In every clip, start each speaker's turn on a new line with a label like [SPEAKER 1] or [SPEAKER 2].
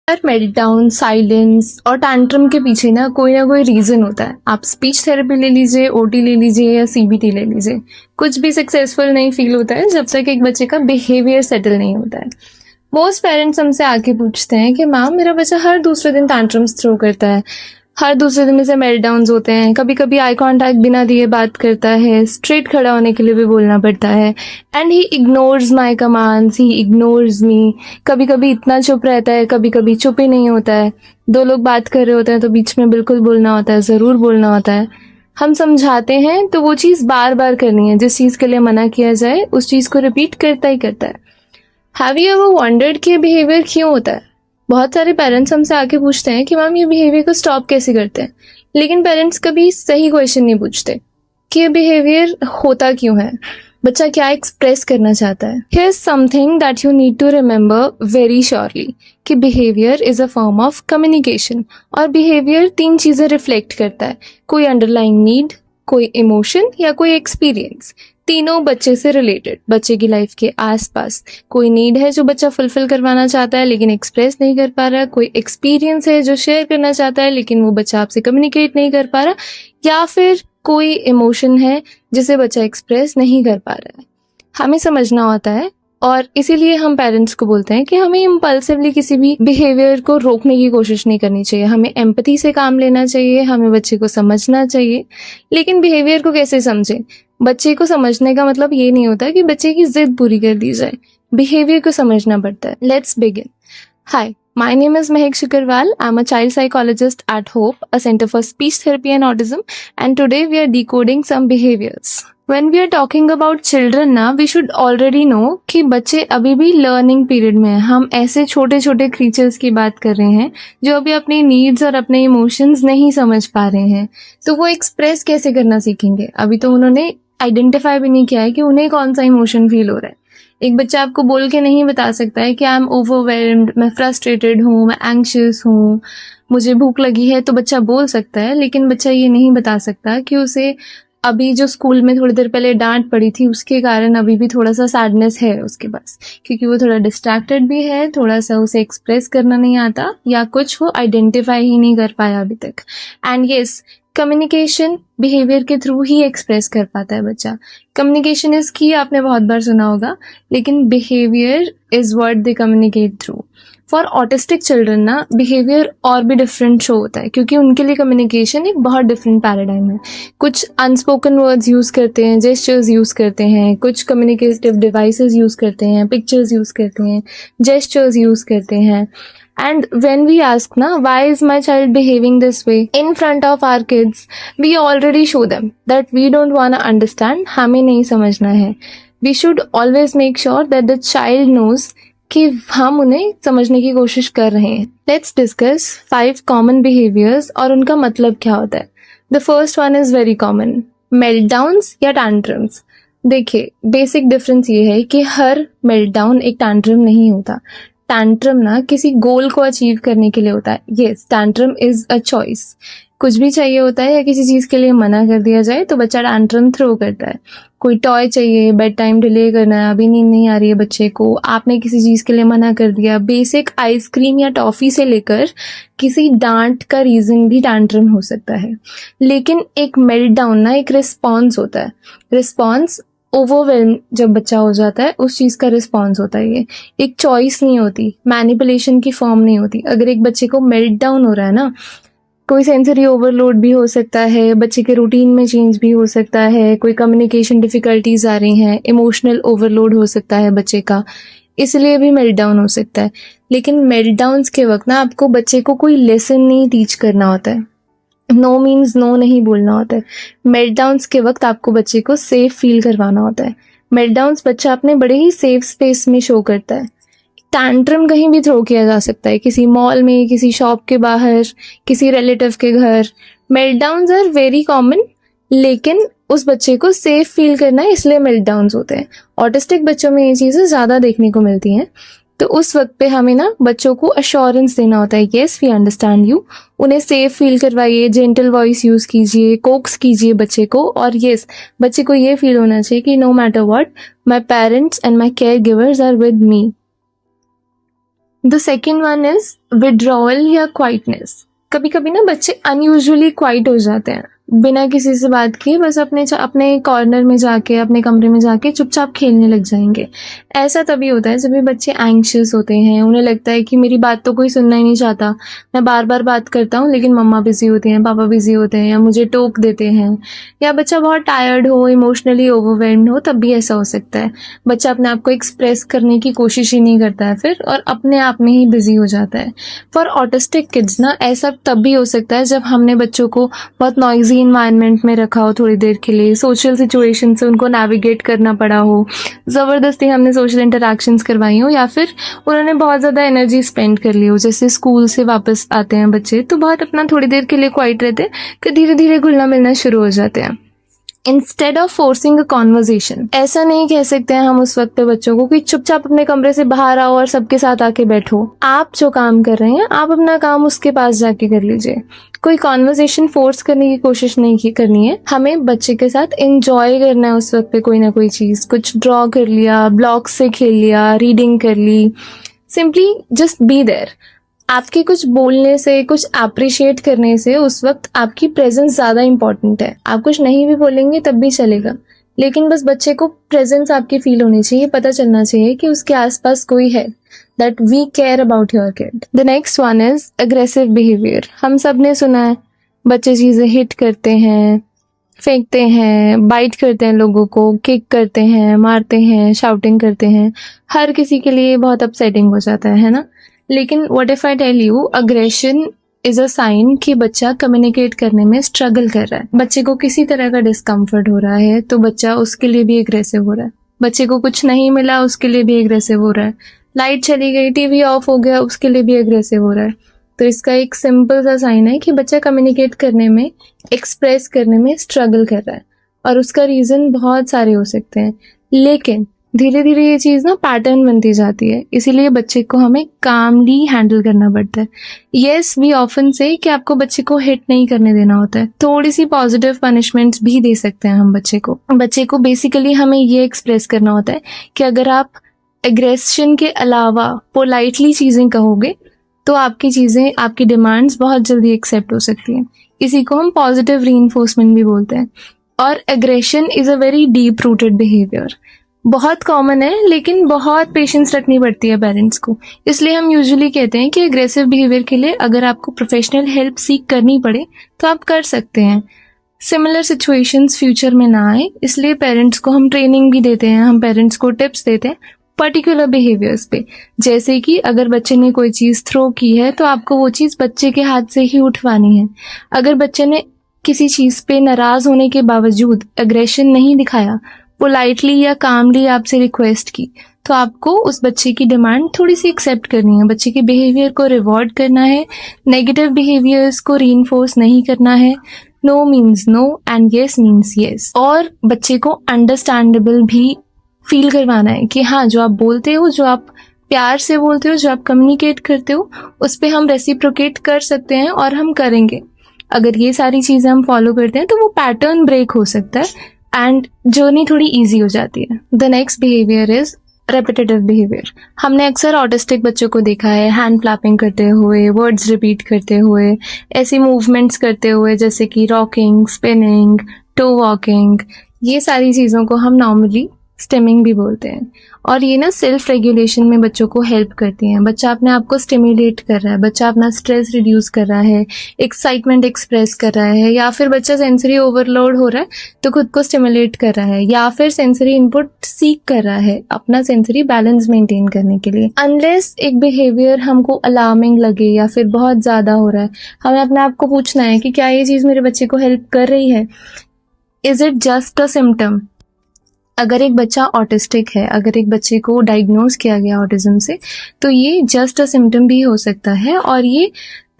[SPEAKER 1] यार meltdown, silence और tantrum के पीछे ना कोई रीजन होता है। आप स्पीच थेरेपी ले लीजिए, ओटी ले लीजिए या सीबीटी ले लीजिए, कुछ भी सक्सेसफुल नहीं फील होता है जब तक एक बच्चे का बिहेवियर सेटल नहीं होता है। मोस्ट पेरेंट्स हमसे आके पूछते हैं कि मैम मेरा बच्चा हर दूसरे दिन टैंट्रम्स थ्रो करता है, हर दूसरे दिन से मेल्टडाउन्स होते हैं, कभी कभी आई कांटेक्ट बिना दिए बात करता है, स्ट्रेट खड़ा होने के लिए भी बोलना पड़ता है, and he ignores my commands, he ignores me. कभी कभी इतना चुप रहता है, कभी कभी चुप ही नहीं होता है। दो लोग बात कर रहे होते हैं तो बीच में बिल्कुल बोलना होता है, ज़रूर बोलना होता है। हम समझाते हैं तो वो चीज़ बार बार करनी है, जिस चीज़ के लिए मना किया जाए उस चीज़ को रिपीट करता ही करता है। हैव यू एवर वंडर्ड कि ये बिहेवियर क्यों होता है? बहुत सारे पेरेंट्स हमसे आके पूछते हैं कि मैम ये बिहेवियर को स्टॉप कैसे करते हैं, लेकिन पेरेंट्स कभी सही क्वेश्चन नहीं पूछते कि ये बिहेवियर होता क्यों है, बच्चा क्या एक्सप्रेस करना चाहता है। Here is something that you need to remember very surely कि behaviour is a form of communication, और बिहेवियर 3 चीजें रिफ्लेक्ट करता है, कोई अंडरलाइंग नीड, कोई इमोशन या कोई एक्सपीरियंस। तीनों बच्चे से रिलेटेड, बच्चे की लाइफ के आसपास कोई नीड है जो बच्चा फुलफिल करवाना चाहता है लेकिन एक्सप्रेस नहीं कर पा रहा है, कोई एक्सपीरियंस है जो शेयर करना चाहता है लेकिन वो बच्चा आपसे कम्युनिकेट नहीं कर पा रहा, या फिर कोई इमोशन है जिसे बच्चा एक्सप्रेस नहीं कर पा रहा है। हमें समझना होता है, और इसीलिए हम पेरेंट्स को बोलते हैं कि हमें इम्पल्सिवली किसी भी बिहेवियर को रोकने की कोशिश नहीं करनी चाहिए, हमें एम्पैथी से काम लेना चाहिए, हमें बच्चे को समझना चाहिए। लेकिन बिहेवियर को कैसे समझें? बच्चे को समझने का मतलब ये नहीं होता कि बच्चे की जिद पूरी कर दी जाए, बिहेवियर को समझना पड़ता है। Let's begin. Hi, my name is Mehek Shikarwal. I'm a child psychologist at Hope, a center for speech therapy and autism, and today we are decoding some behaviors. When we are talking about children ना, we should already know कि बच्चे अभी भी learning period में हैं। हम ऐसे छोटे छोटे creatures की बात कर रहे हैं जो अभी अपने needs और अपने emotions नहीं समझ पा रहे हैं, तो वो express कैसे करना सीखेंगे? अभी तो उन्होंने आइडेंटिफाई भी नहीं किया है कि उन्हें कौन सा इमोशन फील हो रहा है। एक बच्चा आपको बोल के नहीं बता सकता है कि आई एम ओवरवेल्म्ड, मैं फ्रस्ट्रेटेड हूँ, मैं एंग्शियस हूँ, मुझे भूख लगी है। तो बच्चा बोल सकता है, लेकिन बच्चा ये नहीं बता सकता कि उसे अभी जो स्कूल में थोड़ी देर पहले डांट पड़ी थी उसके कारण अभी भी थोड़ा सा सैडनेस है उसके पास, क्योंकि वो थोड़ा डिस्ट्रैक्टेड भी है, थोड़ा सा उसे एक्सप्रेस करना नहीं आता, या कुछ वो आइडेंटिफाई ही नहीं कर पाया अभी तक। एंड यस, कम्युनिकेशन बिहेवियर के थ्रू ही एक्सप्रेस कर पाता है बच्चा। कम्युनिकेशन इज की आपने बहुत बार सुना होगा, लेकिन behaviour is word they communicate through. For autistic children ना बिहेवियर और भी डिफरेंट शो होता है, क्योंकि उनके लिए कम्युनिकेशन एक बहुत डिफरेंट पैराडाइम है। कुछ अनस्पोकन वर्ड्स यूज करते हैं, जेस्चर्स यूज करते हैं, कुछ कम्युनिकेटिव डिवाइसेस यूज करते हैं, पिक्चर्स यूज करते हैं, जेस्चर्स यूज करते हैं। And when we ask na, why is my child behaving this way in front of our kids, we already show them that we don't want to understand, हमें नहीं समझना है। We should always make sure that the child knows कि हम उन्हें समझने की कोशिश कर रहे हैं। Let's discuss 5 common behaviors और उनका मतलब क्या होता है। The first one is very common, meltdowns या tantrums। देखिए, बेसिक डिफरेंस ये है कि हर मेल्टडाउन एक टैंट्रम नहीं होता। टैंट्रम ना किसी गोल को अचीव करने के लिए होता है। Yes, tantrum is a choice. कुछ भी चाहिए होता है या किसी चीज के लिए मना कर दिया जाए तो बच्चा टैंट्रम थ्रो करता है। कोई टॉय चाहिए, बेड टाइम डिले करना है, अभी नींद नहीं आ रही है बच्चे को, आपने किसी चीज के लिए मना कर दिया, बेसिक आइसक्रीम या टॉफी से लेकर किसी डांट का रीजन भी टैंट्रम हो सकता है। लेकिन एक मेल्टडाउन ना एक रिस्पॉन्स होता है। रिस्पॉन्स ओवरवेल्म जब बच्चा हो जाता है उस चीज का रिस्पॉन्स होता है। ये एक चॉइस नहीं होती, मैनिपुलेशन की फॉर्म नहीं होती। अगर एक बच्चे को मेल्ट डाउन हो रहा है ना, कोई सेंसरी ओवरलोड भी हो सकता है, बच्चे के रूटीन में चेंज भी हो सकता है, कोई कम्युनिकेशन डिफिकल्टीज आ रही हैं, इमोशनल ओवरलोड हो सकता है बच्चे का, इसलिए भी मेल्ट डाउन हो सकता है। लेकिन मेल्ट डाउन्स के वक्त ना आपको बच्चे को कोई लेसन नहीं टीच करना होता है, नो मीन्स नो नहीं बोलना होता है। मेल्टडाउन्स के वक्त आपको बच्चे को सेफ फील करवाना होता है। मेल्टडाउन्स बच्चा अपने बड़े ही सेफ स्पेस में शो करता है। टैंट्रम कहीं भी थ्रो किया जा सकता है, किसी मॉल में, किसी शॉप के बाहर, किसी रिलेटिव के घर। मेल्टडाउन्स आर वेरी कॉमन, लेकिन उस बच्चे को सेफ फील करना है, इसलिए मेल्टडाउन्स होते हैं। ऑटिस्टिक बच्चों में ये चीजें ज्यादा देखने को मिलती हैं, तो उस वक्त पे हमें ना बच्चों को अश्योरेंस देना होता है, येस वी अंडरस्टैंड यू। उन्हें सेफ फील करवाइए, जेंटल वॉइस यूज कीजिए, कोक्स कीजिए बच्चे को, और येस बच्चे को ये फील होना चाहिए कि no matter what, my parents and my caregivers are with me. The second one is withdrawal या क्वाइटनेस। कभी कभी ना बच्चे अनयूजुअली क्वाइट हो जाते हैं, बिना किसी से बात किए बस अपने कॉर्नर में जाके, अपने कमरे में जाके चुपचाप खेलने लग जाएंगे। ऐसा तभी होता है जब भी बच्चे एंग्शियस होते हैं, उन्हें लगता है कि मेरी बात तो कोई सुनना ही नहीं चाहता, मैं बार बार बात करता हूँ लेकिन मम्मा बिजी होती हैं, पापा बिजी होते हैं, या मुझे टोक देते हैं, या बच्चा बहुत टायर्ड हो, इमोशनली ओवरवेल्म्ड हो, तब भी ऐसा हो सकता है। बच्चा अपने आप को एक्सप्रेस करने की कोशिश ही नहीं करता है फिर, और अपने आप में ही बिजी हो जाता है। फॉर ऑटिस्टिक किड्स ना ऐसा तब भी हो सकता है जब हमने बच्चों को बहुत नॉइजी इन्वायरमेंट में रखा हो थोड़ी देर के लिए, सोशल सिचुएशन से उनको नेविगेट करना पड़ा हो, ज़बरदस्ती हमने सोशल इंटरेक्शंस करवाई हो, या फिर उन्होंने बहुत ज़्यादा एनर्जी स्पेंड कर ली हो। जैसे स्कूल से वापस आते हैं बच्चे तो बहुत अपना थोड़ी देर के लिए क्वाइट रहते हैं, कि धीरे धीरे घुलना मिलना शुरू हो जाते हैं। Instead of forcing a conversation, ऐसा नहीं कह सकते हैं हम उस वक्त पे बच्चों को कि चुपचाप अपने कमरे से बाहर आओ और सबके साथ आके बैठो। आप जो काम कर रहे हैं आप अपना काम उसके पास जाके कर लीजिए। कोई कॉन्वर्जेशन फोर्स करने की कोशिश नहीं करनी है, हमें बच्चे के साथ एंजॉय करना है उस वक्त पे कोई ना कोई चीज, कुछ ड्रॉ कर लिया, ब्लॉक से खेल लिया, रीडिंग कर ली, सिंपली जस्ट बी देयर। आपके कुछ बोलने से, कुछ अप्रिशिएट करने से उस वक्त आपकी प्रेजेंस ज्यादा इंपॉर्टेंट है। आप कुछ नहीं भी बोलेंगे तब भी चलेगा, लेकिन बस बच्चे को प्रेजेंस आपकी फील होनी चाहिए, पता चलना चाहिए कि उसके आसपास कोई है, that we care about your kid. The next one is aggressive behaviour. हम सब ने सुना है बच्चे चीजें हिट करते हैं, फेंकते हैं, बाइट करते हैं, लोगों को किक करते हैं, मारते हैं, शाउटिंग करते हैं। हर किसी के लिए बहुत अपसेटिंग हो जाता है ना। लेकिन what if I tell you, aggression is a sign कि बच्चा कम्युनिकेट करने में स्ट्रगल कर रहा है। बच्चे को किसी तरह का डिस्कम्फर्ट हो रहा है तो बच्चा उसके लिए भी एग्रेसिव हो रहा है। बच्चे को कुछ नहीं मिला उसके लिए भी एग्रेसिव हो रहा है। लाइट चली गई, टीवी ऑफ हो गया, उसके लिए भी एग्रेसिव हो रहा है। तो इसका एक सिंपल सा साइन है कि बच्चा कम्युनिकेट करने में, एक्सप्रेस करने में स्ट्रगल कर रहा है। और उसका रीजन बहुत सारे हो सकते हैं, लेकिन धीरे धीरे ये चीज ना पैटर्न बनती जाती है, इसीलिए बच्चे को हमें कामली हैंडल करना पड़ता है। यस, वी ऑफन से कि आपको बच्चे को हिट नहीं करने देना होता है, थोड़ी सी पॉजिटिव पनिशमेंट्स भी दे सकते हैं हम बच्चे को। बच्चे को बेसिकली हमें ये एक्सप्रेस करना होता है कि अगर आप एग्रेशन के अलावा पोलाइटली चीजें कहोगे तो आपकी चीजें, आपकी डिमांड्स बहुत जल्दी एक्सेप्ट हो सकती हैं। इसी को हम पॉजिटिव रीइंफोर्समेंट भी बोलते हैं। और aggression is a very deep rooted behaviour, बहुत कॉमन है, लेकिन बहुत पेशेंस रखनी पड़ती है पेरेंट्स को। इसलिए हम यूजुअली कहते हैं कि एग्रेसिव बिहेवियर के लिए अगर आपको प्रोफेशनल हेल्प सीख करनी पड़े तो आप कर सकते हैं। सिमिलर सिचुएशंस फ्यूचर में ना आए, इसलिए पेरेंट्स को हम ट्रेनिंग भी देते हैं, हम पेरेंट्स को टिप्स देते हैं पर्टिकुलर बिहेवियर्स पे। जैसे कि अगर बच्चे ने कोई चीज थ्रो की है तो आपको वो चीज बच्चे के हाथ से ही उठवानी है। अगर बच्चे ने किसी चीज पे नाराज होने के बावजूद एग्रेशन नहीं दिखाया, पोलाइटली या कामली आपसे रिक्वेस्ट की, तो आपको उस बच्चे की डिमांड थोड़ी सी एक्सेप्ट करनी है। बच्चे के बिहेवियर को रिवॉर्ड करना है, नेगेटिव बिहेवियर्स को रीइंफोर्स नहीं करना है। No means no and yes means yes. और बच्चे को अंडरस्टैंडेबल भी फील करवाना है कि हाँ, जो आप बोलते हो, जो आप प्यार से बोलते हो, जो आप कम्युनिकेट करते हो, उस पर हम रेसिप्रोकेट कर सकते हैं और हम करेंगे। अगर ये सारी चीजें हम फॉलो करते हैं तो वो पैटर्न ब्रेक हो सकता है एंड जर्नी थोड़ी इजी हो जाती है। The next behaviour is repetitive behaviour. हमने अक्सर ऑटिस्टिक बच्चों को देखा है हैंड फ्लैपिंग करते हुए, वर्ड्स रिपीट करते हुए, ऐसी मूवमेंट्स करते हुए जैसे कि रॉकिंग, स्पिनिंग, टो वॉकिंग। ये सारी चीजों को हम नॉर्मली स्टिमिंग भी बोलते हैं। और ये ना सेल्फ रेगुलेशन में बच्चों को हेल्प करती हैं। बच्चा अपने आप को स्टिमुलेट कर रहा है, बच्चा अपना स्ट्रेस रिड्यूस कर रहा है, एक्साइटमेंट एक्सप्रेस कर रहा है, या फिर बच्चा सेंसरी ओवरलोड हो रहा है तो खुद को स्टिमुलेट कर रहा है, या फिर सेंसरी इनपुट सीक कर रहा है अपना सेंसरी बैलेंस मेंटेन करने के लिए। अनलेस एक बिहेवियर हमको अलार्मिंग लगे या फिर बहुत ज्यादा हो रहा है, हमें अपने आप को पूछना है कि क्या ये चीज मेरे बच्चे को हेल्प कर रही है। Is it just a symptom? अगर एक बच्चा ऑटिस्टिक है, अगर एक बच्चे को डायग्नोज किया गया ऑटिज्म से, तो ये जस्ट अ सिम्टम भी हो सकता है, और ये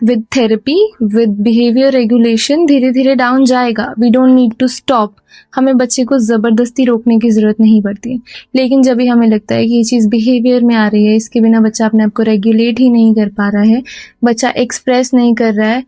[SPEAKER 1] with therapy, with behaviour regulation धीरे धीरे डाउन जाएगा। We don't need to stop. हमें बच्चे को जबरदस्ती रोकने की जरूरत नहीं पड़ती। लेकिन जब भी हमें लगता है कि ये चीज बिहेवियर में आ रही है, इसके बिना बच्चा अपने आप को रेगुलेट ही नहीं कर पा रहा है, बच्चा एक्सप्रेस नहीं कर रहा है,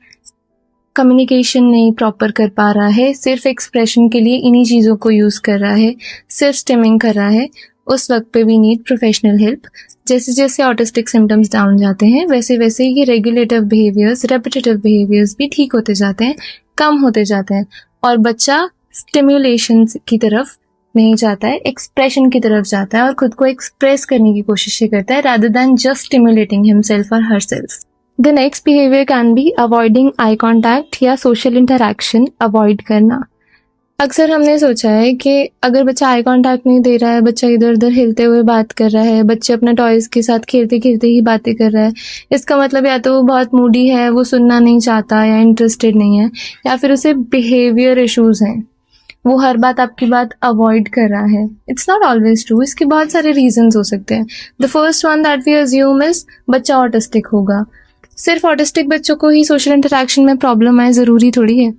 [SPEAKER 1] कम्युनिकेशन नहीं प्रॉपर कर पा रहा है, सिर्फ एक्सप्रेशन के लिए इन्हीं चीज़ों को यूज़ कर रहा है, सिर्फ स्टिमिंग कर रहा है, उस वक्त पे वी नीड प्रोफेशनल हेल्प। जैसे जैसे ऑटिस्टिक सिम्टम्स डाउन जाते हैं वैसे वैसे ये रेगुलेटिव बिहेवियर्स, रेपिटेटिव बिहेवियर्स भी ठीक होते जाते हैं, कम होते जाते हैं, और बच्चा स्टिम्युलेशन की तरफ नहीं जाता है, एक्सप्रेशन की तरफ जाता है और खुद को एक्सप्रेस करने की कोशिश करता है rather than just stimulating himself or herself. The next behavior can be avoiding eye contact या social interaction, avoid करना। अक्सर हमने सोचा है कि अगर बच्चा आई कांटेक्ट नहीं दे रहा है, बच्चा इधर उधर हिलते हुए बात कर रहा है, बच्चे अपने टॉयज के साथ खेलते खेलते ही बातें कर रहा है, इसका मतलब या तो वो बहुत मूडी है, वो सुनना नहीं चाहता या इंटरेस्टेड नहीं है, या फिर उसे बिहेवियर इश्यूज हैं, वो हर बात आपकी बात अवॉइड कर रहा है। इट्स नॉट ऑलवेज ट्रू, इसके बहुत सारे रीजंस हो सकते हैं। The first one that we assume is बच्चा ऑटिस्टिक होगा। सिर्फ ऑटिस्टिक बच्चों को ही सोशल इंटरेक्शन में प्रॉब्लम आए ज़रूरी थोड़ी है।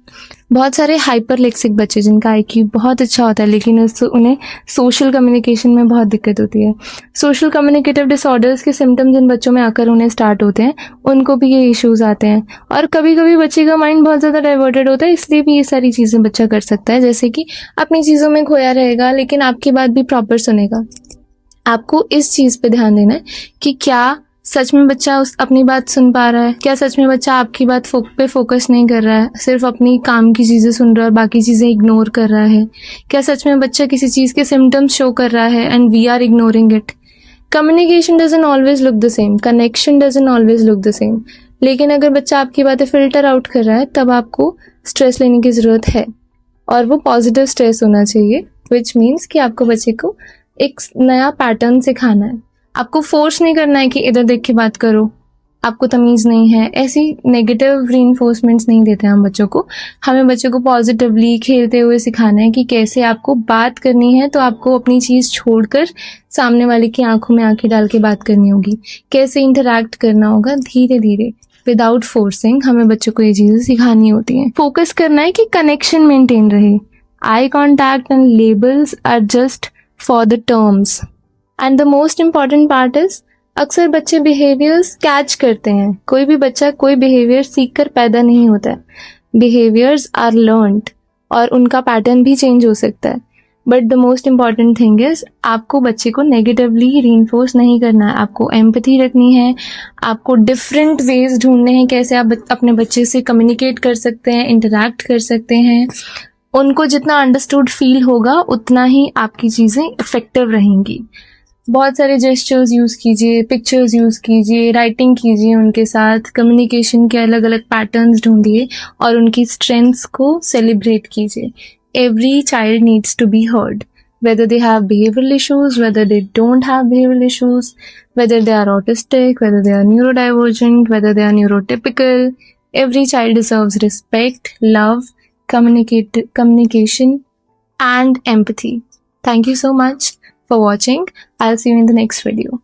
[SPEAKER 1] बहुत सारे हाइपरलेक्सिक बच्चे जिनका आईक्यू बहुत अच्छा होता है लेकिन उन्हें सोशल कम्युनिकेशन में बहुत दिक्कत होती है। सोशल कम्युनिकेटिव डिसऑर्डर्स के सिम्टम्स जिन बच्चों में आकर उन्हें स्टार्ट होते हैं उनको भी ये इश्यूज आते हैं। और कभी कभी बच्चे का माइंड बहुत ज़्यादा डाइवर्टेड होता है, इसलिए भी ये सारी चीज़ें बच्चा कर सकता है, जैसे कि अपनी चीज़ों में खोया रहेगा लेकिन आपकी बात भी प्रॉपर सुनेगा। आपको इस चीज़ पे ध्यान देना है कि क्या सच में बच्चा अपनी बात सुन पा रहा है, क्या सच में बच्चा आपकी बात पे फोकस नहीं कर रहा है, सिर्फ अपनी काम की चीज़ें सुन रहा है और बाकी चीज़ें इग्नोर कर रहा है, क्या सच में बच्चा किसी चीज़ के सिम्टम्स शो कर रहा है and we are ignoring it. Communication doesn't always look the same, connection doesn't always look the same, लेकिन अगर बच्चा आपकी बातें फिल्टर आउट कर रहा है तब आपको स्ट्रेस लेने की ज़रूरत है, और वो पॉजिटिव स्ट्रेस होना चाहिए, विच मीन्स कि आपको बच्चे को एक नया पैटर्न सिखाना है। आपको फोर्स नहीं करना है कि इधर देख के बात करो, आपको तमीज़ नहीं है, ऐसी नेगेटिव रीइंफोर्समेंट्स नहीं देते हम बच्चों को। हमें बच्चों को पॉजिटिवली खेलते हुए सिखाना है कि कैसे आपको बात करनी है, तो आपको अपनी चीज़ छोड़कर सामने वाले की आंखों में आंखें डाल के बात करनी होगी, कैसे इंटरैक्ट करना होगा धीरे धीरे विदाउट फोर्सिंग। हमें बच्चों को ये चीज़ें सिखानी होती हैं। फोकस करना है कि कनेक्शन मेंटेन रहे। Eye contact and labels are just for the terms. And the most important part is, अक्सर बच्चे बिहेवियर्स कैच करते हैं। कोई भी बच्चा कोई बिहेवियर सीख कर पैदा नहीं होता है, बिहेवियर्स आर लर्नड और उनका पैटर्न भी चेंज हो सकता है। But the most important thing is, आपको बच्चे को नेगेटिवली रीइंफोर्स नहीं करना है, आपको एम्पैथी रखनी है, आपको डिफरेंट वेज ढूंढने हैं कैसे आप अपने बच्चे से कम्युनिकेट कर सकते हैं, इंटरैक्ट कर सकते हैं। उनको जितना अंडरस्टूड फील होगा उतना ही आपकी चीज़ें इफेक्टिव रहेंगी। बहुत सारे जेस्चर्स यूज़ कीजिए, पिक्चर्स यूज़ कीजिए, राइटिंग कीजिए उनके साथ, कम्युनिकेशन के अलग अलग पैटर्न्स ढूंढिए और उनकी स्ट्रेंथ्स को सेलिब्रेट कीजिए। Every child needs to be heard, whether they have behavioral issues, whether they don't have behavioral issues, whether they are autistic, whether they are neurodivergent, whether they are neurotypical. Every child deserves respect, love, communication and empathy. Thank you so much for watching. I'll see you in the next video.